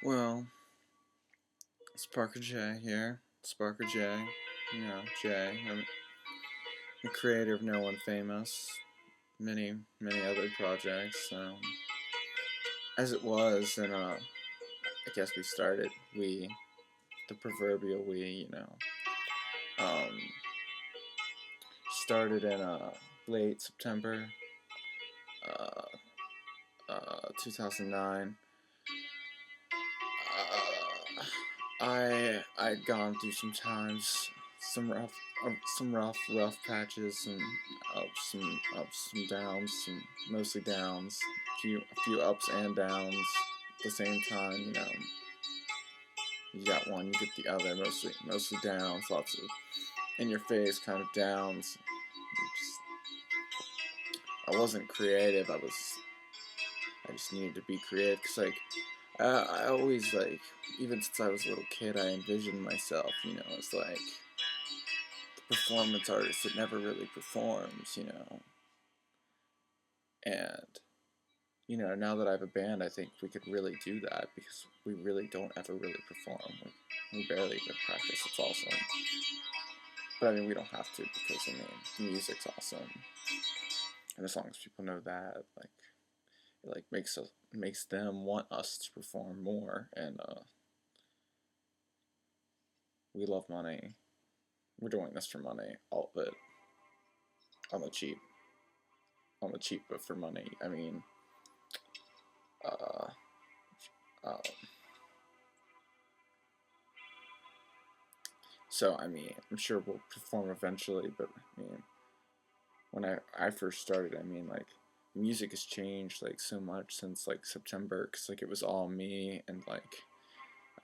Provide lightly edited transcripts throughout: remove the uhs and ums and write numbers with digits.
Well, Sparker J here. Sparker J. You know, J. I'm the creator of No One Famous. Many other projects. As it was, and I guess we started, the proverbial we, um, started in late September 2009. I'd gone through some times, some rough patches, some ups, some downs, some mostly downs, a few ups and downs at the same time. You got one, you get the other. Mostly downs, lots of in your face kind of downs. I wasn't creative. I just needed to be creative because I always even since I was a little kid, I envisioned myself, as the performance artist that never really performs, and now that I have a band, I think we could really do that because we really don't ever really perform. We barely even practice. It's awesome, but I mean we don't have to because the music's awesome, and as long as people know that, it makes them want us to perform more, and we love money. We're doing this for money, all of it, on the cheap, but for money. I mean, so I mean, I'm sure we'll perform eventually, but I mean, when I first started, I mean, music has changed so much since September, because it was all me, and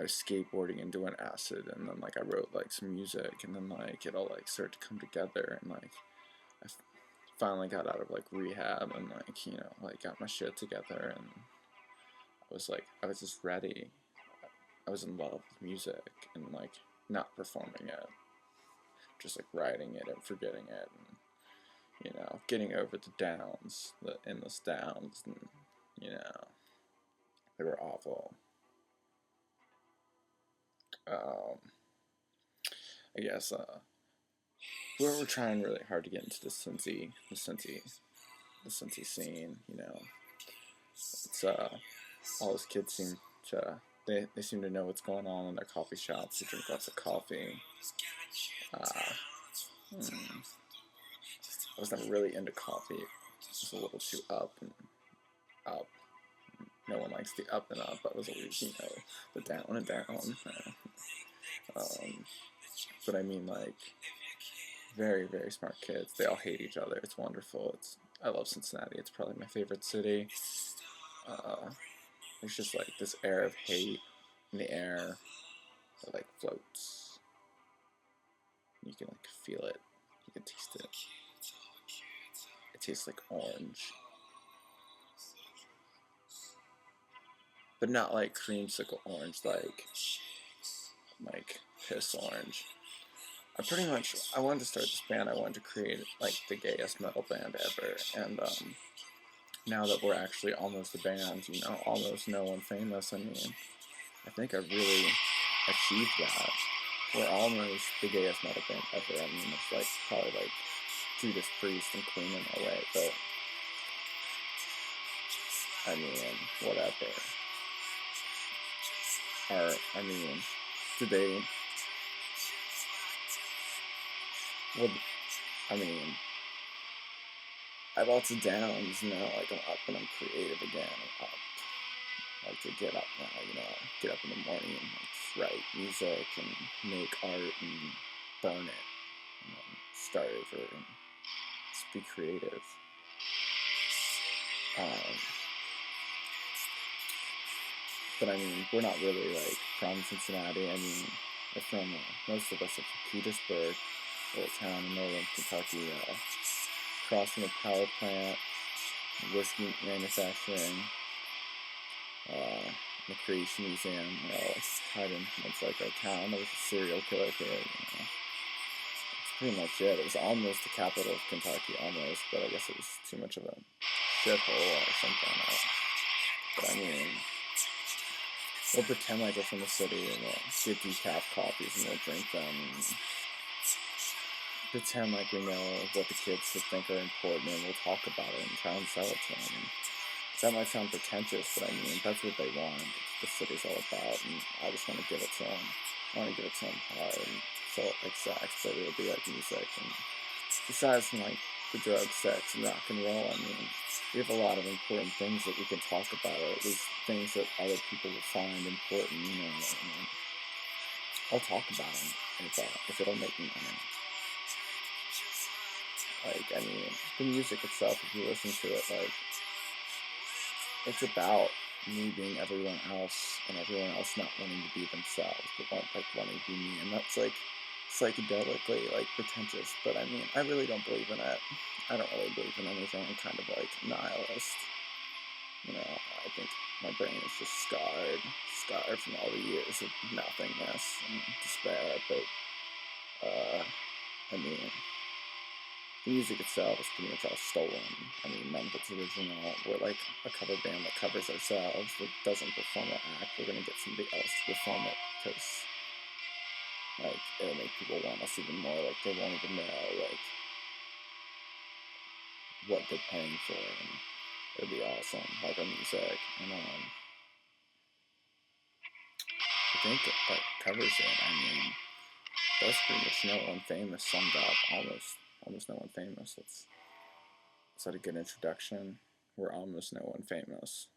I was skateboarding and doing acid, and then I wrote some music, and then it all started to come together, and I finally got out of rehab, and got my shit together, and I was just ready. I was in love with music, and not performing it, just writing it and forgetting it, and getting over the downs, the endless downs, and they were awful. I guess we're trying really hard to get into the cincy scene. It's all those kids seem to they seem to know what's going on in their coffee shops. They drink lots of coffee. I was never really into coffee. It was a little too up and up. No one likes the up and up. I was always, the down and down. But I mean, very, very smart kids. They all hate each other. It's wonderful. I love Cincinnati. It's probably my favorite city. There's just this air of hate in the air that floats. You can feel it. You can taste it. It tastes like orange. But not creamsicle orange, piss orange. I wanted to start this band. I wanted to create the gayest metal band ever, and now that we're actually almost a band, almost No One Famous, I mean, I think I've really achieved that. We're almost the gayest metal band ever. I mean, it's probably Judas Priest and Queen in a way, but I mean, whatever. Did they? Well, I mean, I have lots of downs, I'm up and I'm creative again. I'm up. I like to get up now, get up in the morning and write music and make art and burn it, and then start over and just be creative. But I mean, we're not really from Cincinnati. I mean, we're from most of us are from Petersburg, little town in northern Kentucky, across from a power plant, whiskey manufacturing, the Creation Museum, it's tied in. It's our town. There was a serial killer here. That's pretty much it. It was almost the capital of Kentucky, almost, but I guess it was too much of a shithole or something. But I mean, we'll pretend like we're from the city, and we'll get decaf coffees, and we'll drink them, and pretend like we know what the kids should think are important, and we'll talk about it and try and sell it to them. That might sound pretentious, but I mean, that's what they want. It's the city's all about, and I just want to give it to them. I want to give it to them hard, and so like sax, but it'll be like music. And besides from like the drugs, sex, and rock and roll, I mean, we have a lot of important things that we can talk about, or at least things that other people will find important, you know. And I'll talk about them if it'll make me money. Like, I mean, the music itself, if you listen to it, like, it's about me being everyone else, and everyone else not wanting to be themselves, but wanting to be me, and that's like psychedelically like pretentious. But I mean, I really don't believe in it. I don't really believe in anything. I'm kind of like nihilist. You know, I think my brain is just scarred from all the years of nothingness and despair. But I mean, the music itself is pretty much all stolen. I mean, none of it's original. We're like a cover band that covers ourselves, that doesn't perform or act. We're gonna get somebody else to perform it, because like it'll make people want us even more. Like they won't even know like what they're paying for, and it'll be awesome. Like our music, and I think it like covers it. I mean, that's pretty much No One Famous summed up. Almost No One Famous. Is that a good introduction? We're almost No One Famous.